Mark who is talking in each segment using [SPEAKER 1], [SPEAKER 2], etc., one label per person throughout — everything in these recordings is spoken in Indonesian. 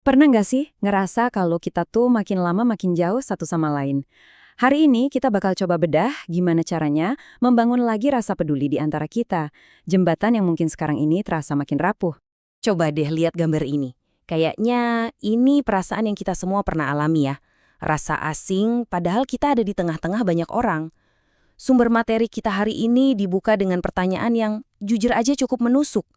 [SPEAKER 1] Pernah nggak sih ngerasa kalau kita tuh makin lama makin jauh satu sama lain? Hari ini kita bakal coba bedah gimana caranya membangun lagi rasa peduli di antara kita. Jembatan yang mungkin sekarang ini terasa makin rapuh.
[SPEAKER 2] Coba deh lihat gambar ini. Kayaknya ini perasaan yang kita semua pernah alami ya. Rasa asing padahal kita ada di tengah-tengah banyak orang. Sumber materi kita hari ini dibuka dengan pertanyaan yang jujur aja cukup menusuk.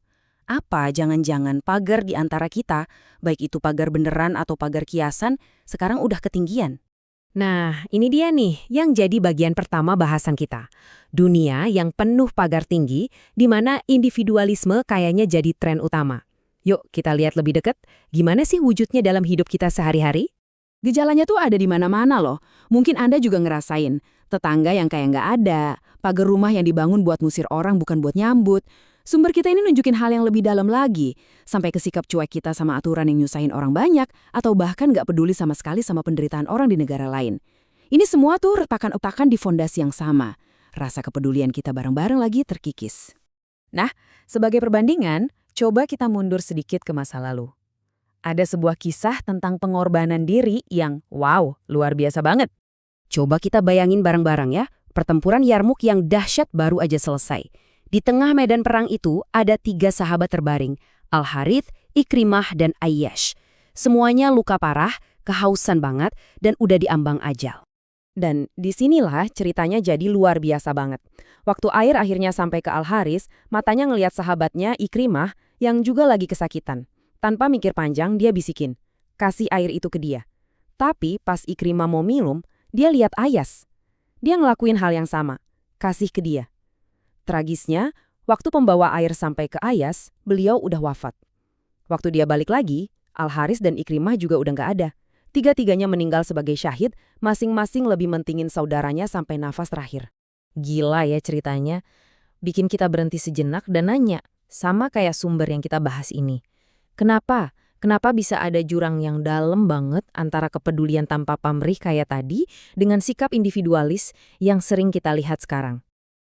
[SPEAKER 2] Apa jangan-jangan pagar di antara kita, baik itu pagar beneran atau pagar kiasan, sekarang udah ketinggian?
[SPEAKER 3] Nah, ini dia nih yang jadi bagian pertama bahasan kita. Dunia yang penuh pagar tinggi, di mana individualisme kayaknya jadi tren utama. Yuk kita lihat lebih dekat, gimana sih wujudnya dalam hidup kita sehari-hari?
[SPEAKER 4] Gejalanya tuh ada di mana-mana loh. Mungkin Anda juga ngerasain. Tetangga yang kayak nggak ada, pagar rumah yang dibangun buat ngusir orang bukan buat nyambut. Sumber kita ini nunjukin hal yang lebih dalam lagi, sampai ke sikap cuek kita sama aturan yang nyusahin orang banyak, atau bahkan nggak peduli sama sekali sama penderitaan orang di negara lain. Ini semua tuh retakan-retakan di fondasi yang sama. Rasa kepedulian kita bareng-bareng lagi terkikis.
[SPEAKER 3] Nah, sebagai perbandingan, coba kita mundur sedikit ke masa lalu. Ada sebuah kisah tentang pengorbanan diri yang, wow, luar biasa banget.
[SPEAKER 2] Coba kita bayangin bareng-bareng ya, pertempuran Yarmuk yang dahsyat baru aja selesai. Di tengah medan perang itu ada 3 sahabat terbaring, Al-Harith, Ikrimah, dan Ayyash. Semuanya luka parah, kehausan banget, dan udah diambang ajal.
[SPEAKER 3] Dan disinilah ceritanya jadi luar biasa banget. Waktu air akhirnya sampai ke Al-Haris, matanya ngelihat sahabatnya Ikrimah yang juga lagi kesakitan. Tanpa mikir panjang, dia bisikin, kasih air itu ke dia. Tapi pas Ikrimah mau minum, dia lihat Ayas. Dia ngelakuin hal yang sama, kasih ke dia. Tragisnya, waktu pembawa air sampai ke Ayas, beliau udah wafat. Waktu dia balik lagi, Al-Haris dan Ikrimah juga udah nggak ada. Tiga-tiganya meninggal sebagai syahid, masing-masing lebih mentingin saudaranya sampai nafas terakhir. Gila ya ceritanya, bikin kita berhenti sejenak dan nanya, sama kayak sumber yang kita bahas ini. Kenapa? Kenapa bisa ada jurang yang dalam banget antara kepedulian tanpa pamrih kayak tadi dengan sikap individualis yang sering kita lihat sekarang?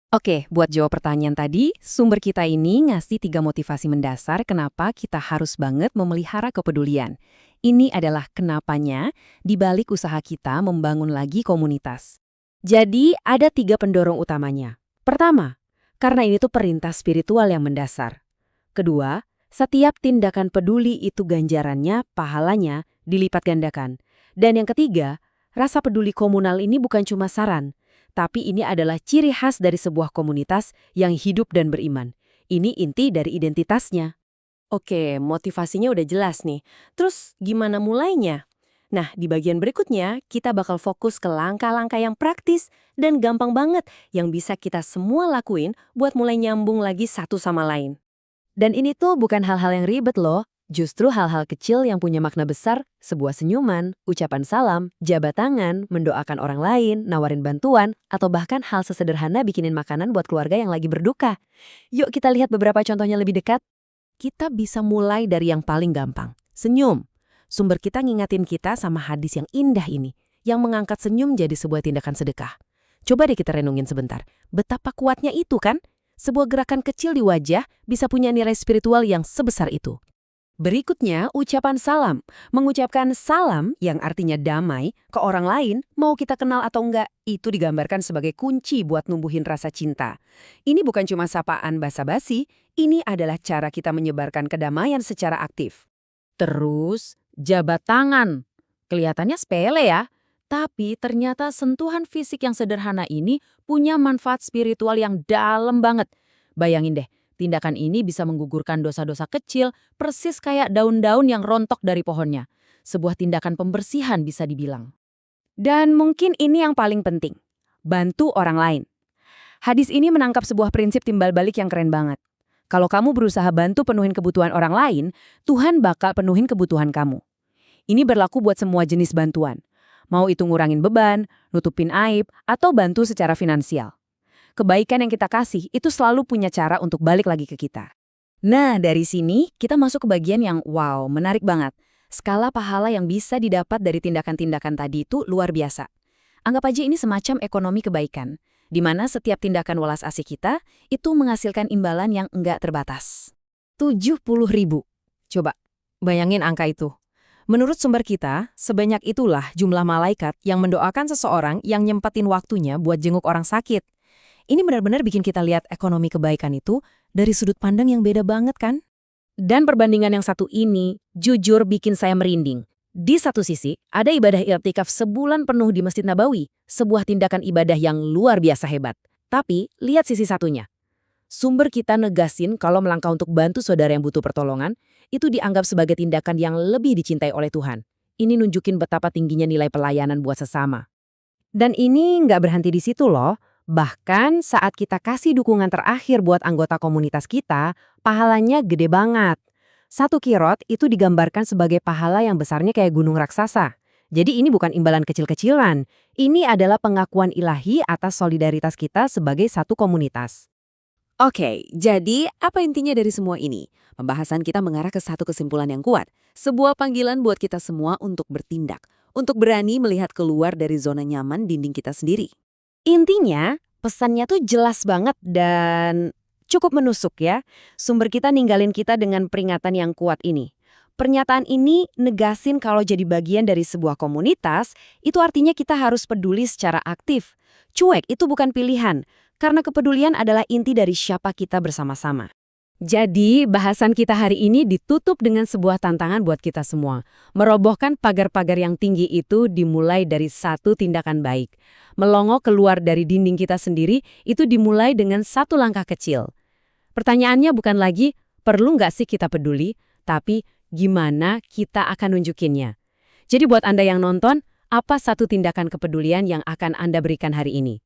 [SPEAKER 3] Oke, buat jawab pertanyaan tadi, sumber kita ini ngasih 3 motivasi mendasar kenapa kita harus banget memelihara kepedulian. Ini adalah kenapanya di balik usaha kita membangun lagi komunitas. Jadi, ada 3 pendorong utamanya. Pertama, karena ini tuh perintah spiritual yang mendasar. Kedua, setiap tindakan peduli itu ganjarannya, pahalanya, dilipat gandakan. Dan yang ketiga, rasa peduli komunal ini bukan cuma saran, tapi ini adalah ciri khas dari sebuah komunitas yang hidup dan beriman. Ini inti dari identitasnya. Oke, motivasinya udah jelas nih. Terus gimana mulainya? Nah, di bagian berikutnya, kita bakal fokus ke langkah-langkah yang praktis dan gampang banget yang bisa kita semua lakuin buat mulai nyambung lagi satu sama lain. Dan ini tuh bukan hal-hal yang ribet loh. Justru hal-hal kecil yang punya makna besar, sebuah senyuman, ucapan salam, jabat tangan, mendoakan orang lain, nawarin bantuan, atau bahkan hal sesederhana bikinin makanan buat keluarga yang lagi berduka. Yuk kita lihat beberapa contohnya lebih dekat. Kita bisa mulai dari yang paling gampang, senyum. Sumber kita ngingatin kita sama hadis yang indah ini, yang mengangkat senyum jadi sebuah tindakan sedekah. Coba deh kita renungin sebentar, betapa kuatnya itu kan? Sebuah gerakan kecil di wajah bisa punya nilai spiritual yang sebesar itu. Berikutnya, ucapan salam. Mengucapkan salam yang artinya damai ke orang lain, mau kita kenal atau enggak, itu digambarkan sebagai kunci buat numbuhin rasa cinta. Ini bukan cuma sapaan basa-basi, ini adalah cara kita menyebarkan kedamaian secara aktif. Terus, jabat tangan. Kelihatannya sepele ya, tapi ternyata sentuhan fisik yang sederhana ini punya manfaat spiritual yang dalam banget. Bayangin deh, tindakan ini bisa menggugurkan dosa-dosa kecil, persis kayak daun-daun yang rontok dari pohonnya. Sebuah tindakan pembersihan bisa dibilang. Dan mungkin ini yang paling penting, bantu orang lain. Hadis ini menangkap sebuah prinsip timbal balik yang keren banget. Kalau kamu berusaha bantu penuhin kebutuhan orang lain, Tuhan bakal penuhin kebutuhan kamu. Ini berlaku buat semua jenis bantuan. Mau itu ngurangin beban, nutupin aib, atau bantu secara finansial. Kebaikan yang kita kasih itu selalu punya cara untuk balik lagi ke kita. Nah, dari sini kita masuk ke bagian yang wow, menarik banget. Skala pahala yang bisa didapat dari tindakan-tindakan tadi itu luar biasa. Anggap aja ini semacam ekonomi kebaikan, di mana setiap tindakan welas asih kita itu menghasilkan imbalan yang enggak terbatas. 70.000. Coba, bayangin angka itu.
[SPEAKER 1] Menurut sumber kita, sebanyak itulah jumlah malaikat yang mendoakan seseorang yang nyempetin waktunya buat jenguk orang sakit. Ini benar-benar bikin kita lihat ekonomi kebaikan itu dari sudut pandang yang beda banget kan?
[SPEAKER 3] Dan perbandingan yang satu ini jujur bikin saya merinding. Di satu sisi, ada ibadah i'tikaf sebulan penuh di Masjid Nabawi, sebuah tindakan ibadah yang luar biasa hebat. Tapi, lihat sisi satunya. Sumber kita negasin kalau melangkah untuk bantu saudara yang butuh pertolongan, itu dianggap sebagai tindakan yang lebih dicintai oleh Tuhan. Ini nunjukin betapa tingginya nilai pelayanan buat sesama. Dan ini nggak berhenti di situ loh. Bahkan saat kita kasih dukungan terakhir buat anggota komunitas kita, pahalanya gede banget. 1 kirot itu digambarkan sebagai pahala yang besarnya kayak gunung raksasa. Jadi ini bukan imbalan kecil-kecilan. Ini adalah pengakuan ilahi atas solidaritas kita sebagai satu komunitas.
[SPEAKER 2] Oke, jadi apa intinya dari semua ini? Pembahasan kita mengarah ke satu kesimpulan yang kuat. Sebuah panggilan buat kita semua untuk bertindak. Untuk berani melihat keluar dari zona nyaman dinding kita sendiri.
[SPEAKER 3] Intinya, pesannya tuh jelas banget dan cukup menusuk ya. Sumber kita ninggalin kita dengan peringatan yang kuat ini. Pernyataan ini negasin kalau jadi bagian dari sebuah komunitas, itu artinya kita harus peduli secara aktif. Cuek itu bukan pilihan, karena kepedulian adalah inti dari siapa kita bersama-sama. Jadi, bahasan kita hari ini ditutup dengan sebuah tantangan buat kita semua. Merobohkan pagar-pagar yang tinggi itu dimulai dari satu tindakan baik. Melongo keluar dari dinding kita sendiri itu dimulai dengan satu langkah kecil. Pertanyaannya bukan lagi, perlu nggak sih kita peduli? Tapi, gimana kita akan nunjukinnya? Jadi buat Anda yang nonton, apa satu tindakan kepedulian yang akan Anda berikan hari ini?